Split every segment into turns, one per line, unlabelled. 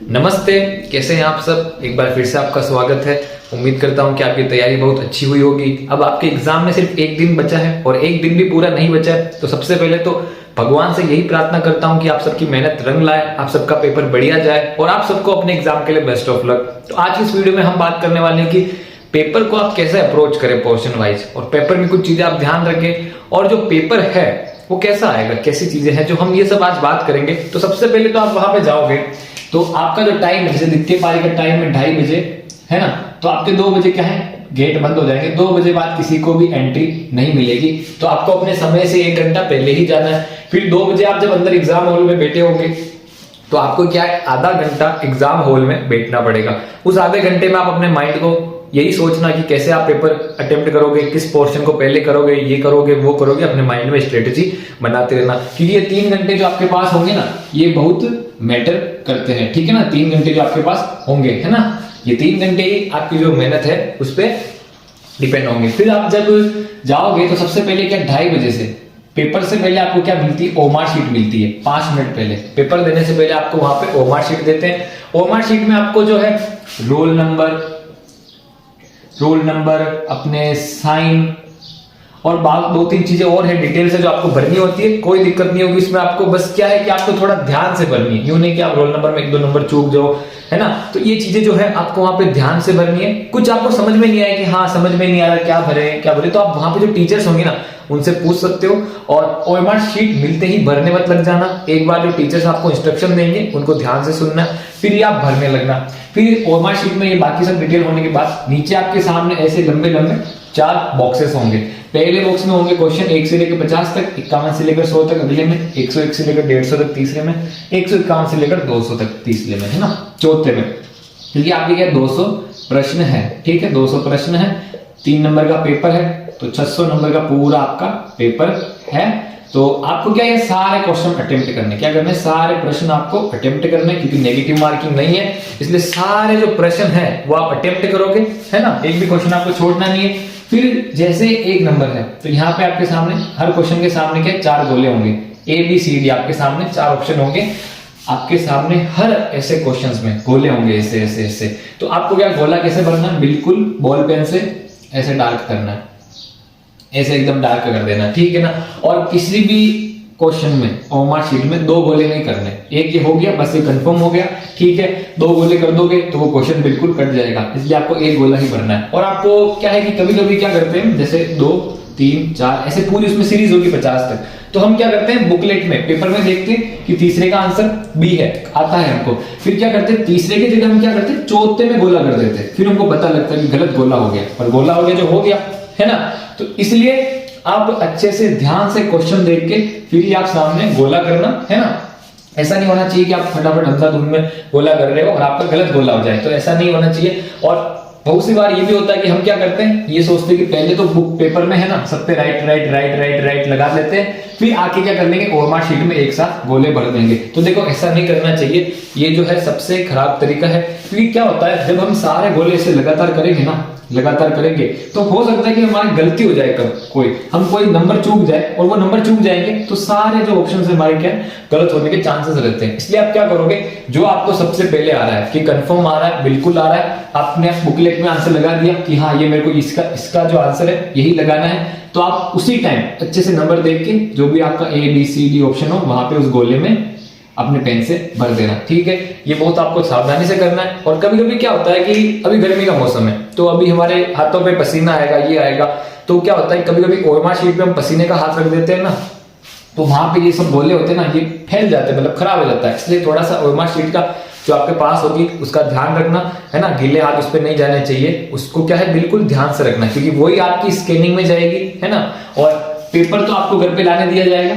नमस्ते, कैसे हैं आप सब। एक बार फिर से आपका स्वागत है। उम्मीद करता हूं कि आपकी तैयारी बहुत अच्छी हुई होगी। अब आपके एग्जाम में सिर्फ एक दिन बचा है और एक दिन भी पूरा नहीं बचा है, तो सबसे पहले तो भगवान से यही प्रार्थना करता हूं कि आप सबकी मेहनत रंग लाए, आप सबका पेपर बढ़िया जाए और आप सबको अपने एग्जाम के लिए बेस्ट ऑफ लक। तो आज की इस वीडियो में हम बात करने वाले हैं कि पेपर को आप कैसे अप्रोच करें पोर्शन वाइज, और पेपर में कुछ चीजें आप ध्यान रखें, और जो पेपर है वो कैसा आएगा, कैसी चीजें हैं जो हम ये सब आज बात करेंगे। तो सबसे पहले तो आप वहां पे जाओगे तो आपका जो टाइम है, जैसे द्वितीय पारी का टाइम है 2:30 बजे, है ना, तो आपके 2 बजे क्या है, गेट बंद हो जाएंगे। 2 बजे बाद किसी को भी एंट्री नहीं मिलेगी, तो आपको अपने समय से 1 घंटा पहले ही जाना है। फिर 2 बजे आप जब अंदर एग्जाम हॉल में बैठे होंगे तो आपको क्या है, आधा घंटा एग्जाम हॉल में बैठना पड़ेगा। उस आधे घंटे में आप अपने माइंड को यही सोचना कि कैसे आप पेपर अटेम्प्ट करोगे, किस पोर्शन को पहले करोगे, ये करोगे वो करोगे, अपने माइंड में स्ट्रेटेजी बनाते रहना। क्योंकि ये 3 घंटे जो आपके पास होंगे ना, ये बहुत मैटर करते हैं, ठीक है ना। 3 घंटे जो आपके पास होंगे, है ना, ये 3 घंटे ही आपकी जो मेहनत है उस पर डिपेंड होंगे। फिर आप जब जाओगे तो सबसे पहले क्या, 2:30 बजे से पेपर से पहले आपको क्या मिलती है, ओमार शीट मिलती है। 5 मिनट पहले, पेपर देने से पहले आपको वहां पे ओमार शीट देते हैं। ओमार शीट में आपको जो है रोल नंबर, अपने साइन और 2-3 चीजें और है डिटेल से जो आपको भरनी होती है। कोई दिक्कत नहीं होगी इसमें आपको, बस क्या है कि आपको थोड़ा ध्यान से भरनी है, यूं नहीं कि आप रोल नंबर में 1-2 नंबर चूक जाओ, है ना। तो ये चीजें जो है आपको वहां पे ध्यान से भरनी है। कुछ आपको समझ में नहीं आया कि हाँ समझ में नहीं आ रहा क्या भरे, तो आप वहां पे जो टीचर्स होंगे ना उनसे पूछ सकते हो। और ओएमआर शीट मिलते ही भरने मत लग जाना। एक बार जो टीचर्स आपको इंस्ट्रक्शन देंगे उनको ध्यान से सुनना, फिर ही आप भरने लगना। फिर ओएमआर शीट में ये बाकी सब डिटेल होने के बाद नीचे आपके सामने ऐसे लंबे 4 बॉक्सेस होंगे। पहले बॉक्स में होंगे क्वेश्चन 1 से लेकर 50 तक, 51 से लेकर 100 तक अगले में, 101 से लेकर 150 तक तीसरे में, 151 से लेकर 200 तक तीसरे में, है ना, चौथे में। क्योंकि आपके क्या 200 प्रश्न है, ठीक है, 200 प्रश्न है, 3 नंबर का पेपर है, तो 600 नंबर का पूरा आपका पेपर है। तो आपको क्या है, सारे क्वेश्चन अटेम्प्ट करने, क्या करने, सारे प्रश्न आपको अटेम्प्ट करने, क्योंकि नेगेटिव मार्किंग नहीं है, इसलिए सारे जो प्रश्न है वो आप अटेम्प्ट करोगे, है ना, एक भी क्वेश्चन आपको छोड़ना नहीं है। फिर जैसे 1 नंबर है तो यहाँ पे आपके सामने हर क्वेश्चन के सामने क्या 4 गोले होंगे, ABCD आपके सामने 4 ऑप्शन होंगे। आपके सामने हर ऐसे क्वेश्चंस में गोले होंगे, ऐसे ऐसे ऐसे। तो आपको क्या गोला कैसे भरना है, बिल्कुल बॉल पेन से ऐसे डार्क करना है, ऐसे एकदम डार्क कर देना, ठीक है ना। और किसी भी क्वेश्चन में ओएमआर शीट में 2 गोले नहीं करने, एक ये हो गया, बस ये कंफर्म हो गया, ठीक है। 2 गोले कर दोगे तो वो क्वेश्चन बिल्कुल कट जाएगा, इसलिए आपको 1 गोला ही भरना है। और आपको क्या है कि कभी कभी क्या करते हैं, जैसे 2, 3, 4 ऐसे पूरी उसमें सीरीज होगी 50 तक, तो हम क्या करते हैं, बुकलेट में पेपर में देखते हैं कि तीसरे का आंसर बी है, आता है हमको। फिर क्या करते हैं, तीसरे की जगह हम क्या करते हैं, चौथे में गोला कर देते हैं। फिर हमको पता लगता है कि गलत गोला हो गया, पर गोला हो गया जो हो गया, है ना। तो इसलिए आप अच्छे से ध्यान से क्वेश्चन देख के फिर ही आप सामने गोला करना, है ना। ऐसा नहीं होना चाहिए कि आप फटाफट अंधाधुंध में गोला कर रहे हो और आपका गलत गोला हो जाए, तो ऐसा नहीं होना चाहिए। और बहुत सी बार ये भी होता है कि हम क्या करते हैं, ये सोचते हैं कि पहले तो बुक पेपर में, है ना, सब पे राइट लगा लेते हैं, फिर आके क्या कर लेंगे, ओएमआर शीट में एक साथ गोले भर देंगे। तो देखो ऐसा नहीं करना चाहिए, ये जो है सबसे खराब तरीका है। क्योंकि क्या होता है, जब हम सारे गोले ऐसे लगातार करेंगे ना, तो हो सकता है कि हमारी गलती हो जाए, कब हम कोई नंबर चूक जाए, और वो नंबर चूक जाएंगे तो सारे जो ऑप्शन है हमारे क्या गलत होने के चांसेस रहते हैं। इसलिए आप क्या करोगे, जो आपको सबसे पहले आ रहा है कि कंफर्म आ रहा है, बिल्कुल आ रहा है, आपने बुकलेट में आंसर लगा दिया कि हाँ ये मेरे को इसका जो आंसर है यही लगाना है, तो आप उसी टाइम अच्छे से नंबर देख के जो भी आपका ABCD ऑप्शन हो वहां पे उस गोले में अपने पेन से भर देना, ठीक है। ये बहुत आपको सावधानी से करना है। और कभी कभी क्या होता है कि अभी गर्मी का मौसम है, तो अभी हमारे हाथों पे पसीना आएगा, ये आएगा, तो क्या होता है कभी कभी ओएमआर शीट पे हम पसीने का हाथ रख देते हैं ना, तो वहां पे ये सब गोले होते हैं ना, ये फैल जाते हैं, मतलब खराब हो जाता है। इसलिए थोड़ा सा ओएमआर शीट का जो आपके पास होगी उसका ध्यान रखना, है ना, गीले हाथ उस पर नहीं जाने चाहिए, उसको क्या है बिल्कुल ध्यान से रखना, क्योंकि वही आपकी स्कैनिंग में जाएगी, है ना। और पेपर तो आपको घर पे लाने दिया जाएगा,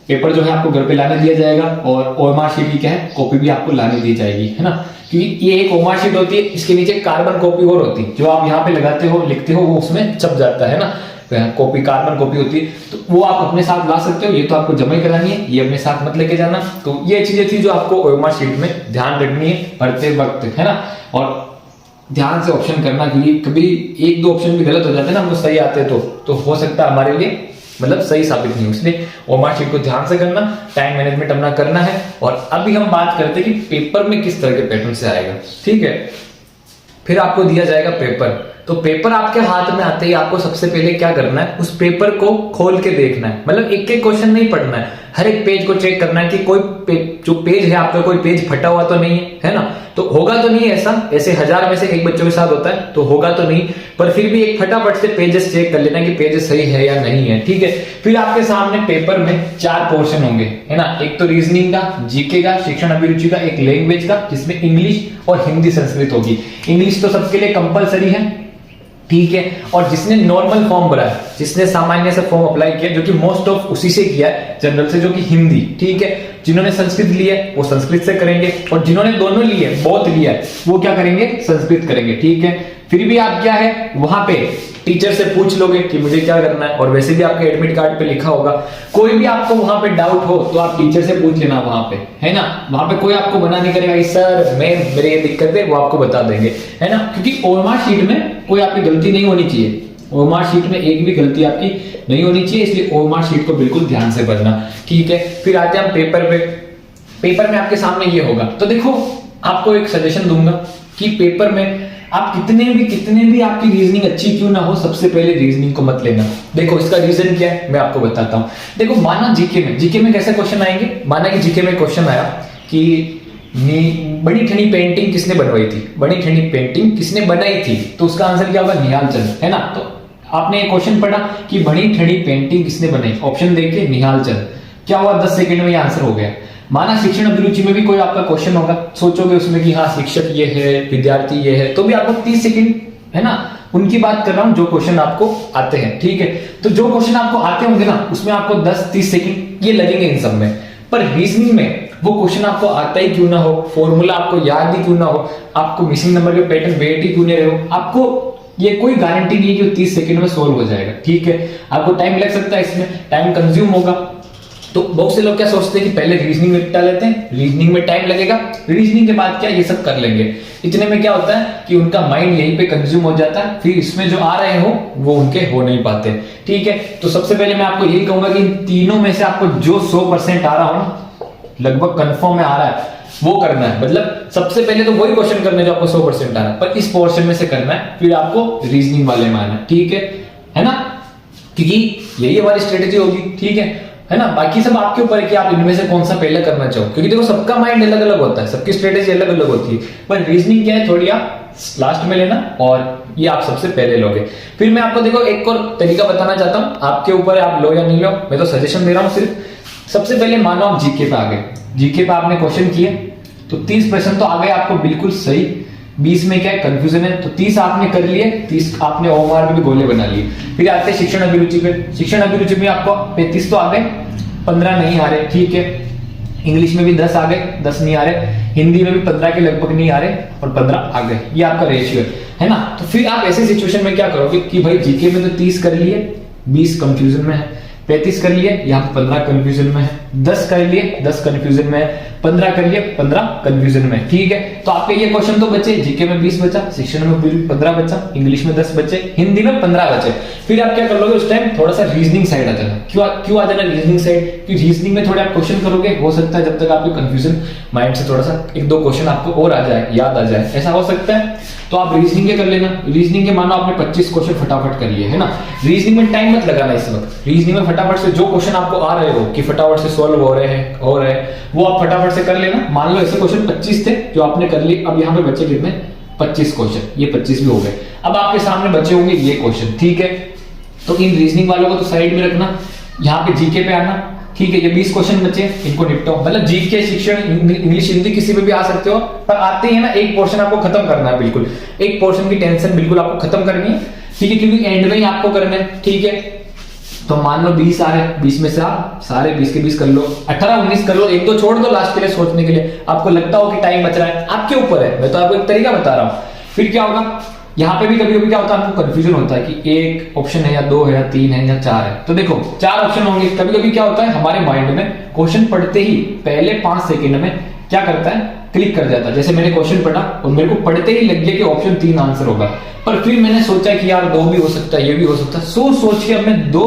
पेपर जो है आपको घर पे लाने दिया जाएगा, और ओएमआर शीट की क्या है, कॉपी भी आपको लाने दी जाएगी, है ना। क्योंकि ये एक ओएमआर शीट होती है, इसके नीचे कार्बन कॉपी और होती है, जो आप यहाँ पे लगाते हो, लिखते हो, वो उसमें छप जाता है ना, कॉपी, कार्बन कॉपी होती है, तो वो आप अपने साथ ला सकते हो। ये तो आपको जमा ही करानी है, ये अपने साथ मत लेके जाना। तो ये चीजें थी जो आपको ओएमआर शीट में ध्यान रखनी है भरते वक्त, है ना। और ध्यान से ऑप्शन करना, क्योंकि कभी 1-2 ऑप्शन भी गलत हो जाते हैं ना, हमको सही आते तो हो सकता है हमारे लिए मतलब सही साबित नहीं हो। इसलिए ओएमआर शीट को ध्यान से करना, टाइम मैनेजमेंट अपना करना है। और अभी हम बात करते हैं कि पेपर में किस तरह के पैटर्न से आएगा, ठीक है। फिर आपको दिया जाएगा पेपर, तो पेपर आपके हाथ में आते ही आपको सबसे पहले क्या करना है, उस पेपर को खोल के देखना है। मतलब एक एक क्वेश्चन नहीं पढ़ना है, हर एक पेज को चेक करना है कि कोई जो पेज है आपका, कोई पेज फटा हुआ तो नहीं है ना। तो होगा तो नहीं ऐसा, ऐसे 1000 में से एक बच्चों के साथ होता है, तो होगा तो नहीं, पर फिर भी एक फटाफट से पेजेस चेक कर लेना कि पेजेस सही है या नहीं है, ठीक है। फिर आपके सामने पेपर में 4 पोर्शन होंगे, है ना। एक तो रीजनिंग का, जीके का, शिक्षण अभिरुचि का, एक लैंग्वेज का जिसमें इंग्लिश और हिंदी संस्कृत होगी। इंग्लिश तो सबके लिए कंपलसरी है, ठीक है। और जिसने नॉर्मल फॉर्म भरा है, जिसने सामान्य से फॉर्म अप्लाई किया, जो कि मोस्ट ऑफ उसी से किया है, जनरल से, जो कि हिंदी, ठीक है। जिन्होंने संस्कृत लिया है वो संस्कृत से करेंगे, और जिन्होंने दोनों लिए बोथ लिया है वो क्या करेंगे, संस्कृत करेंगे, ठीक है। फिर भी आप क्या है वहां पे टीचर से पूछ लोगे कि मुझे क्या करना है, और वैसे भी आपके एडमिट कार्ड पे लिखा होगा। कोई भी आपको वहां पे डाउट हो तो आप टीचर से पूछ लेना वहां पे, है ना। वहां पे कोई आपको मना नहीं करेगा सर मेरे ये दिक्कत है, वो आपको बता देंगे, है ना। क्योंकि ओएमआर शीट में कोई आपकी गलती नहीं होनी चाहिए, ओएमआर शीट में एक भी गलती आपकी नहीं होनी चाहिए, इसलिए ओएमआर शीट को बिल्कुल ध्यान से पढ़ना, ठीक है। फिर आते हैं हम पेपर पे। पेपर में आपके सामने ये होगा, तो देखो आपको एक सजेशन दूंगा कि पेपर में आप कितने भी आपकी रीजनिंग अच्छी क्यों ना हो, सबसे पहले रीजनिंग को मत लेना। देखो इसका रीजन क्या है मैं आपको बताता हूं। देखो माना जीके में कैसे क्वेश्चन आएंगे, माना कि जीके में क्वेश्चन आया कि बड़ी ठनी पेंटिंग किसने बनवाई थी, बड़ी ठनी पेंटिंग किसने बनाई थी, तो उसका आंसर क्या होगा, निहाल चंद, है ना। तो आपने एक क्वेश्चन पढ़ा कि बड़ी ठनी पेंटिंग किसने बनाई, ऑप्शन देखिए निहाल चंद, क्या हुआ 10 सेकंड में ये आंसर हो गया। माना शिक्षण अभिरुचि में भी कोई आपका क्वेश्चन होगा, सोचोगे उसमें कि हाँ शिक्षक ये है, विद्यार्थी ये है, तो भी आपको 30 सेकंड, है ना, उनकी बात कर रहा हूं जो क्वेश्चन आपको आते हैं, ठीक है। तो जो क्वेश्चन आपको आते होंगे ना उसमें आपको 10-30 सेकंड ये लगेंगे इन सब में। पर रीजनिंग में वो क्वेश्चन आपको आता ही क्यों ना हो, फॉर्मूला आपको याद ही क्यों ना हो, आपको मिसिंग नंबर के पैटर्न वेट ही क्यों नहीं रहे हो, आपको ये कोई गारंटी नहीं है कि 30 सेकंड में सोल्व हो जाएगा, ठीक है। आपको टाइम लग सकता है, इसमें टाइम कंज्यूम होगा। तो बहुत से लोग क्या सोचते हैं कि पहले रीजनिंग में निपटा लेते हैं, रीजनिंग में टाइम लगेगा, रीजनिंग के बाद क्या ये सब कर लेंगे। इतने में क्या होता है कि उनका माइंड यहीं पे कंज्यूम हो जाता है, फिर इसमें जो आ रहे हो वो उनके हो नहीं पाते, ठीक है। तो सबसे पहले मैं आपको यही कहूंगा कि इन तीनों में से आपको जो 100% आ रहा हो ना, लगभग कंफर्म में आ रहा है, वो करना है। मतलब सबसे पहले तो वही क्वेश्चन करना है जो आपको 100% आ रहा है, पर इस पोर्शन में से करना है, फिर आपको रीजनिंग वाले में आना है, ठीक है ना। क्योंकि यही हमारी स्ट्रेटेजी होगी, ठीक है ना। बाकी सब आपके ऊपर है कि आप इनमें से कौन सा पहले करना चाहो, क्योंकि देखो सबका माइंड अलग अलग होता है, सबकी स्ट्रेटेजी अलग अलग होती है। पर रीजनिंग क्या है, थोड़ी आप लास्ट में लेना और ये आप सबसे पहले लोगे। फिर मैं आपको देखो एक और तरीका बताना चाहता हूं, आपके ऊपर है आप लो या नहीं लो, मैं तो सजेशन दे रहा हूं सिर्फ। सबसे पहले मानो आप जीके पे आ गए, जीके पे आपने क्वेश्चन किए तो 30 प्रश्न तो आ गए आपको बिल्कुल सही, 20 में क्या है कंफ्यूजन है, तो 30 आपने कर लिए, 30 आपने ओएमआर पे भी गोले बना लिए। फिर आते हैं शिक्षण अभिरुचि पे, शिक्षण अभिरुचि में आपको 35 तो आ गए, 15 नहीं आ रहे, ठीक है। इंग्लिश में भी 10 आ गए, 10 नहीं आ रहे, हिंदी में भी 15 के लगभग नहीं आ रहे और 15 आ गए, ये आपका रेशियो है ना। तो फिर आप ऐसे सिचुएशन में क्या करोगे कि भाई जीके में तो 30 कर लिए, 20 कंफ्यूजन में है, 35 कर लिए, यहाँ पे 15 कंफ्यूजन में है, 10 कर लिए, 10 कंफ्यूजन में है, 15 कर लिए, 15 कंफ्यूजन में, ठीक है। तो आपके ये क्वेश्चन तो बचे, जीके में 20 बचा, शिक्षण में 15 बचा, इंग्लिश में 10 बचे, हिंदी में 15 बचे। फिर आप क्या कर लोगे उस टाइम, थोड़ा सा रीजनिंग साइड आ जाना। क्यों आ जाना रीजनिंग साइड, क्योंकि रीजनिंग में थोड़े आप क्वेश्चन करोगे, हो सकता है जब तक आपके कंफ्यूजन माइंड से थोड़ा सा 1-2 क्वेश्चन आपको और आ जाए, याद आ जाए, ऐसा हो सकता है। तो आप रीजनिंग के कर लेना, रीजनिंग के मानो आपने 25 क्वेश्चन फटाफट करिए, है ना। रीजनिंग में टाइम मत लगाना इस वक्त, रीजनिंग में फटाफट से जो क्वेश्चन आपको आ रहे हो कि फटाफट से सॉल्व हो रहे हैं वो आप फटाफट से कर लेना। मान लो ऐसे क्वेश्चन 25 थे जो आपने कर लिए, अब यहाँ पे बचे कितने, 25 क्वेश्चन, ये 25 भी हो गए। अब आपके सामने बचे होंगे ये क्वेश्चन, ठीक है। तो इन रीजनिंग वालों को तो साइड में रखना, यहाँ पे जीके पे आना, ठीक है। ये 20 क्वेश्चन बचे, इनको निपटाओ। मतलब जीके, शिक्षण, इंग्लिश, हिंदी किसी में भी आ सकते हो, पर आते ही ना एक पोर्शन आपको खत्म करना है, बिल्कुल एक पोर्शन की टेंशन बिल्कुल आपको खत्म करनी है, ठीक है। क्योंकि एंड में ही आपको करना है, ठीक है। तो मान लो 20 आ रहे, 20 में से आप सारे 20 के 20 कर लो, 18-19 कर लो, 1-2 छोड़ दो लास्ट के लिए सोचने के लिए, आपको लगता हो कि टाइम बच रहा है, आपके ऊपर है, मैं तो आपको एक तरीका बता रहा हूं। फिर क्या होगा, यहाँ पे भी कभी कभी क्या होता है, आपको कंफ्यूजन होता है कि एक ऑप्शन है या 2 है या 3 है या 4 है। तो देखो 4 ऑप्शन होंगे, कभी कभी क्या होता है हमारे माइंड में क्वेश्चन पढ़ते ही पहले 5 सेकंड में क्या करता है, क्लिक कर जाता है। जैसे मैंने क्वेश्चन पढ़ा और मेरे को पढ़ते ही लग गया कि ऑप्शन 3 आंसर होगा, पर फिर मैंने सोचा कि यार 2 भी हो सकता है, ये भी हो सकता है, सोच के अब मैं 2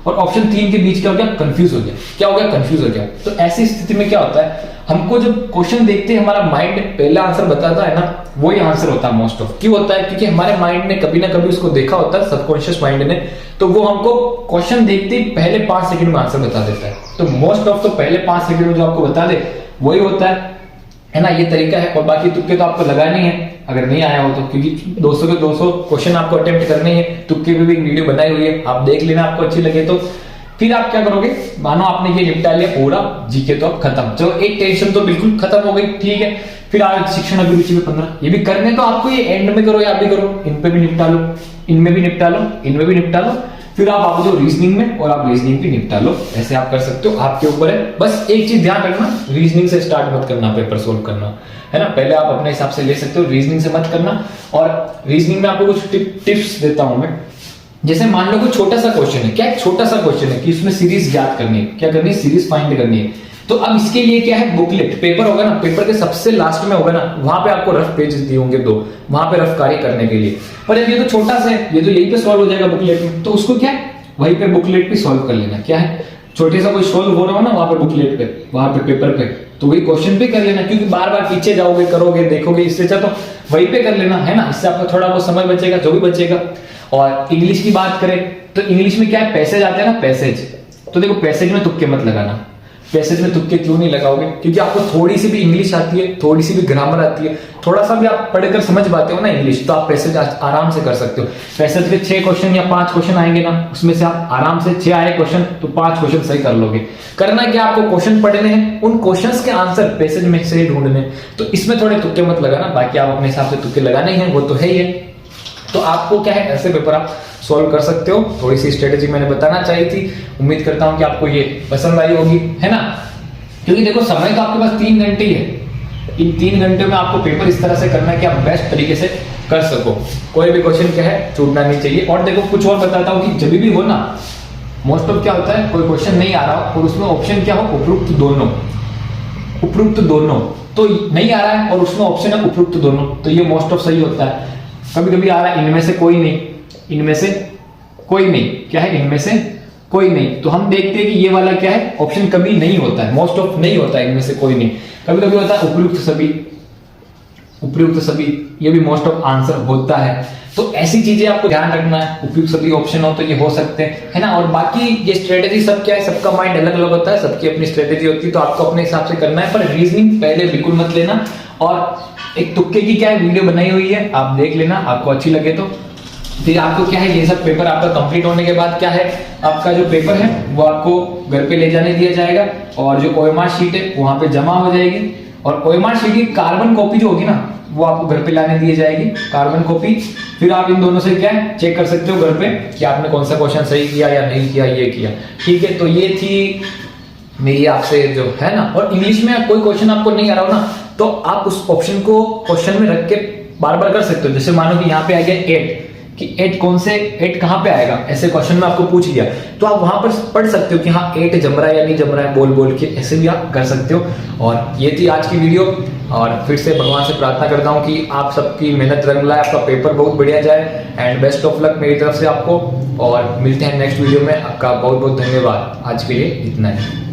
और ऑप्शन 3 के बीच क्या हो गया, कंफ्यूज हो गया। क्या हो गया, कंफ्यूज हो गया। तो ऐसी स्थिति में क्या होता है, हमको जब क्वेश्चन देखते हैं हमारा माइंड पहला आंसर बताता है ना, वही आंसर होता है मोस्ट ऑफ। क्यों होता है, क्योंकि हमारे माइंड ने कभी ना कभी उसको देखा होता है, सबकॉन्शियस माइंड ने, तो वो हमको क्वेश्चन देखते ही पहले 5 सेकंड में आंसर बता देता है। तो मोस्ट ऑफ तो पहले 5 सेकंड में जो आपको बता दे वही होता है ना, ये तरीका है। और बाकी तुक्के तो आपको लगाने ही है अगर नहीं आया हो तो, क्योंकि 200 के 200 क्वेश्चन आपको अटेम्प्ट करने हैं। तुक्के पे भी एक वीडियो बनाई हुई है, आप देख लेना, आपको अच्छी लगे तो। फिर आप क्या करोगे, मानो आपने ये निपटा लिया पूरा जीके तो अब खत्म, चलो एक टेंशन तो बिल्कुल खत्म हो गई, ठीक है। फिर आप शिक्षण अभिरुचि में 15, ये भी करने तो आपको, ये एंड में करो या भी करो, इन पे भी निपटा लो, इनमें भी निपटा लो, इनमें भी निपटा लो। फिर आप जो रीजनिंग में, और आप रीजनिंग भी निपटा लो, ऐसे आप कर सकते हो, आपके ऊपर है। बस एक चीज ध्यान रखना, रीजनिंग से स्टार्ट मत करना पेपर सोल्व करना, है ना। पहले आप अपने हिसाब से ले सकते हो, रीजनिंग से मत करना। और रीजनिंग में आपको कुछ टिप्स देता हूं मैं। जैसे मान लो कोई छोटा सा क्वेश्चन है, क्या एक छोटा सा क्वेश्चन है कि उसमें सीरीज ज्ञात करनी है, क्या करनी है, सीरीज फाइंड करनी है। तो अब इसके लिए क्या है, बुकलेट, पेपर होगा ना, पेपर के सबसे लास्ट में होगा ना, वहां पे आपको रफ पेजेस दिए होंगे 2, वहां पे रफ कार्य करने के लिए। पर ये तो छोटा सा है, ये तो यहीं पे सॉल्व हो जाएगा बुकलेट में, तो उसको क्या है, वहीं पे बुकलेट पे सॉल्व कर लेना। क्या है, छोटे सा कोई सॉल्व हो रहा हो ना वहां पे बुकलेट पे, वहां पे पेपर पे, तो वही क्वेश्चन पे कर लेना, क्योंकि बार बार पीछे जाओगे, करोगे, देखोगे, इससे अच्छा तो वहीं पे कर लेना, है ना। इससे आपको थोड़ा बहुत समय बचेगा, जो भी बचेगा। और इंग्लिश की बात करें तो इंग्लिश में क्या है, पैसेज आते हैं ना, पैसेज। तो देखो पैसेज में तुक्के मत लगाना। पैसेज में तुक्के क्यों नहीं लगाओगे, क्योंकि आपको थोड़ी सी भी इंग्लिश आती है, थोड़ी सी भी ग्रामर आती है, थोड़ा सा भी आप पढ़कर समझ पाते हो ना इंग्लिश, तो आप पैसेज आराम से कर सकते हो। पैसेज के 6 क्वेश्चन या 5 क्वेश्चन आएंगे ना, उसमें से आप आराम से 6 आए क्वेश्चन तो 5 क्वेश्चन सही कर लोगे। करना क्या, आपको क्वेश्चन पढ़ने हैं, उन क्वेश्चंस के आंसर पैसेज में से ढूंढने, तो इसमें थोड़े तुक्के मत लगाना। बाकी आप अपने हिसाब से तुक्के लगाने हैं, वो तो है ही है। तो आपको क्या है, ऐसे पेपर आप सॉल्व कर सकते हो। थोड़ी सी स्ट्रेटेजी मैंने बताना चाहिए थी, उम्मीद करता हूं कि आपको ये पसंद आई होगी, है ना। क्योंकि देखो समय तो आपके पास 3 घंटे ही है, इन 3 घंटे में आपको पेपर इस तरह से करना है कि आप बेस्ट तरीके से कर सको, कोई भी क्वेश्चन क्या है छूटना नहीं चाहिए। और देखो कुछ और बताता हूं कि जब भी हो ना, मोस्ट ऑफ क्या होता है, कोई क्वेश्चन नहीं आ रहा हो और उसमें ऑप्शन क्या हो, उपयुक्त दोनों, उपयुक्त दोनों, तो नहीं आ रहा है और उसमें ऑप्शन है उपयुक्त दोनों, तो ये मोस्ट ऑफ सही होता है। कभी कभी आ रहा है इनमें से कोई नहीं, इनमें से कोई नहीं, क्या है, इनमें से कोई नहीं, तो हम देखते हैं कि ये वाला क्या है, ऑप्शन कभी नहीं होता है, मोस्ट ऑफ नहीं होता है, इनमें से कोई नहीं। कभी कभी होता है उपयुक्त सभी, उपयुक्त सभी, ये भी मोस्ट ऑफ आंसर होता है। तो ऐसी चीजें आपको ध्यान रखना है, उपयुक्त सभी ऑप्शन हो तो ये हो सकते हैं, है ना। और बाकी ये स्ट्रेटेजी सब क्या है, सबका माइंड अलग अलग होता है, सबकी अपनी स्ट्रेटेजी होती है, तो आपको अपने हिसाब से करना है। पर रीजनिंग पहले बिल्कुल मत लेना। और एक तुक्के की क्या है वीडियो बनाई हुई है, आप देख लेना, आपको अच्छी लगे तो। फिर आपको क्या है, ये सब पेपर आपका कंप्लीट होने के बाद क्या है, आपका जो पेपर है वो आपको घर पे ले जाने दिया जाएगा, और जो ओएमआर शीट है वहां पे जमा हो जाएगी। और ओएमआर शीट की कार्बन कॉपी जो होगी ना, वो आपको घर पे लाने दी जाएगी, कार्बन कॉपी। फिर आप इन दोनों से क्या है, चेक कर सकते हो घर पे कि आपने कौन सा क्वेश्चन सही किया या नहीं किया, ये किया, ठीक है। तो ये थी मेरी आपसे जो है ना। और इंग्लिश में कोई क्वेश्चन आपको नहीं आ रहा हो ना, तो आप उस ऑप्शन को क्वेश्चन में रख के बार बार कर सकते हो। जैसे मानो कि यहाँ पे आ गया 8, कि 8 कौन से, 8 कहाँ पे आएगा, ऐसे क्वेश्चन में आपको पूछ लिया, तो आप वहां पर पढ़ सकते हो कि हाँ 8 जम रहा है या नहीं जम रहा है, बोल बोल के ऐसे भी आप कर सकते हो। और ये थी आज की वीडियो, और फिर से भगवान से प्रार्थना करता हूँ कि आप सबकी मेहनत रंग लाए, आपका पेपर बहुत बढ़िया जाए, एंड बेस्ट ऑफ लक मेरी तरफ से आपको। और मिलते हैं नेक्स्ट वीडियो में, आपका बहुत बहुत धन्यवाद। आज के लिए इतना ही।